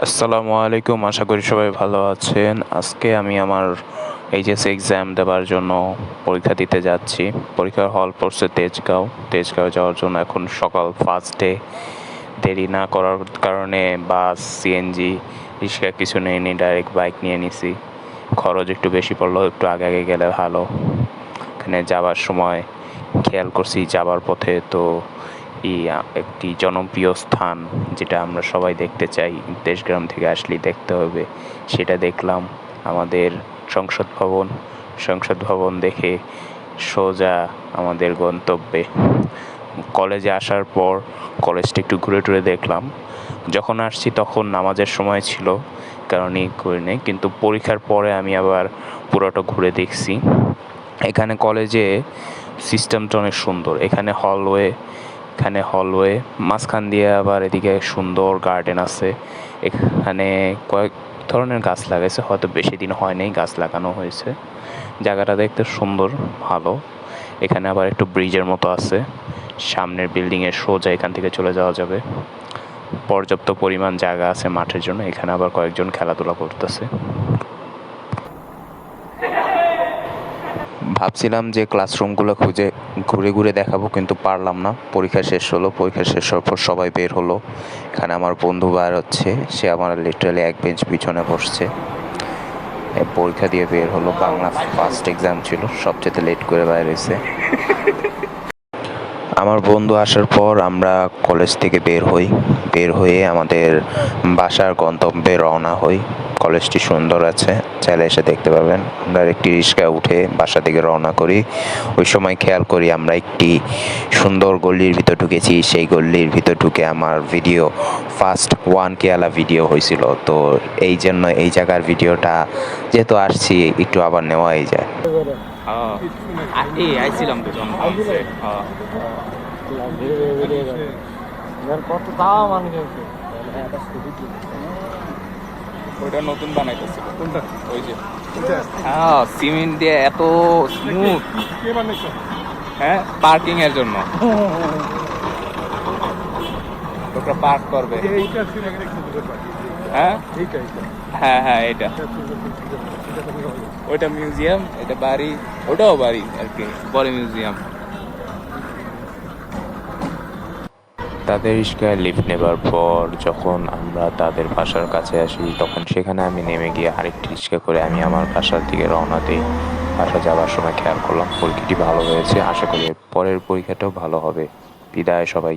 আসসালামু আলাইকুম, আশা করি সবাই ভালো আছেন। আজকে আমি আমার এইচএস এক্সাম দেওয়ার জন্য পরীক্ষা দিতে যাচ্ছি। পরীক্ষার হল পড়ছে তেজগাঁও যাওয়ার জন্য এখন সকাল ফার্স্ট ডে। দেরি না করার কারণে বাস, সিএনজি, রিক্সা কিছু নেইনি, ডাইরেক্ট বাইক নিয়ে নিছি। খরচ একটু বেশি পড়লেও একটু আগে আগে গেলে ভালো। এখানে যাওয়ার সময় খেয়াল করছি যাবার পথে তো একটি জনপ্রিয় স্থান যেটা আমরা সবাই দেখতে চাই, দেশগ্রাম থেকে আসলেই দেখতে হবে, সেটা দেখলাম। আমাদের সংসদ ভবন দেখে সোজা আমাদের গন্তব্যে। কলেজে আসার পর কলেজটা একটু ঘুরে টুরে দেখলাম। যখন আসছি তখন নামাজের সময় ছিল, কারণে করি নাই, কিন্তু পরীক্ষার পরে আমি আবার পুরোটা ঘুরে দেখছি। এখানে কলেজে সিস্টেমটা অনেক সুন্দর। এখানে হলওয়ে মাঝখান দিয়ে আবার এদিকে সুন্দর গার্ডেন আছে। এখানে কয়েক ধরনের গাছ লাগাইছে, হয়তো বেশি দিন হয় নাই গাছ লাগানো হয়েছে। জায়গাটা দেখতে সুন্দর, ভালো। এখানে আবার একটু ব্রিজের মতো আছে, সামনের বিল্ডিংয়ের সোজা এখান থেকে চলে যাওয়া যাবে। পর্যাপ্ত পরিমাণ জায়গা আছে মাঠের জন্য। এখানে আবার কয়েকজন খেলাধুলা করতেছে। ভাবছিলাম যে ক্লাসরুমগুলো খুঁজে ঘুরে ঘুরে দেখাবো, কিন্তু পারলাম না। পরীক্ষা শেষ হওয়ার পর সবাই বের হলো। এখানে আমার বন্ধু বার হচ্ছে, সে আমার লিটারালি এক বেঞ্চ পিছনে বসছে। পরীক্ষা দিয়ে বের হলো, বাংলা ফার্স্ট এক্সাম ছিল, সবচেয়ে লেট করে বাইর হয়েছে। আমার বন্ধু আসার পর আমরা কলেজ থেকে বের হয়ে আমাদের বাসার গন্তব্যে রওনা হই। কলেজটি সুন্দর আছে, চাইলে এসে দেখতে পাবেন। আমরা একটি রিক্সায় উঠে বাসা থেকে রওনা করি। ওই সময় খেয়াল করি আমরা একটি সুন্দর গলির ভিতর ঢুকেছি। সেই গলির ভিতর ঢুকে আমার ভিডিও ফার্স্ট 1K ভিডিও হয়েছিল। তো এই জন্য এই জায়গার ভিডিওটা যেহেতু আসছি একটু আবার নেওয়াই যায়। আইছিলাম তো ওইটা নতুন বানাইতেছিল। কোনটা? ওই যে সিমেন্ট দিয়ে এত স্মুথ। হ্যাঁ, পার্কিং এর জন্য লোকরা পার্ক করবে। হ্যাঁ হ্যাঁ হ্যাঁ, এটা ওইটা মিউজিয়াম, এটা বাড়ি, ওটাও বাড়ি আর কি, পরে মিউজিয়াম। তাদের রিক্সায় লিফট নেবার পর যখন আমরা তাদের বাসার কাছে আসি, তখন সেখানে আমি নেমে গিয়ে আরেকটি রিক্সা করে আমি আমার বাসার দিকে রওনা দিই। বাসা যাওয়ার সময় খেয়াল করলাম পরীক্ষাটি ভালো হয়েছে। আশা করি পরের পরীক্ষাটাও ভালো হবে। বিদায় সবাই।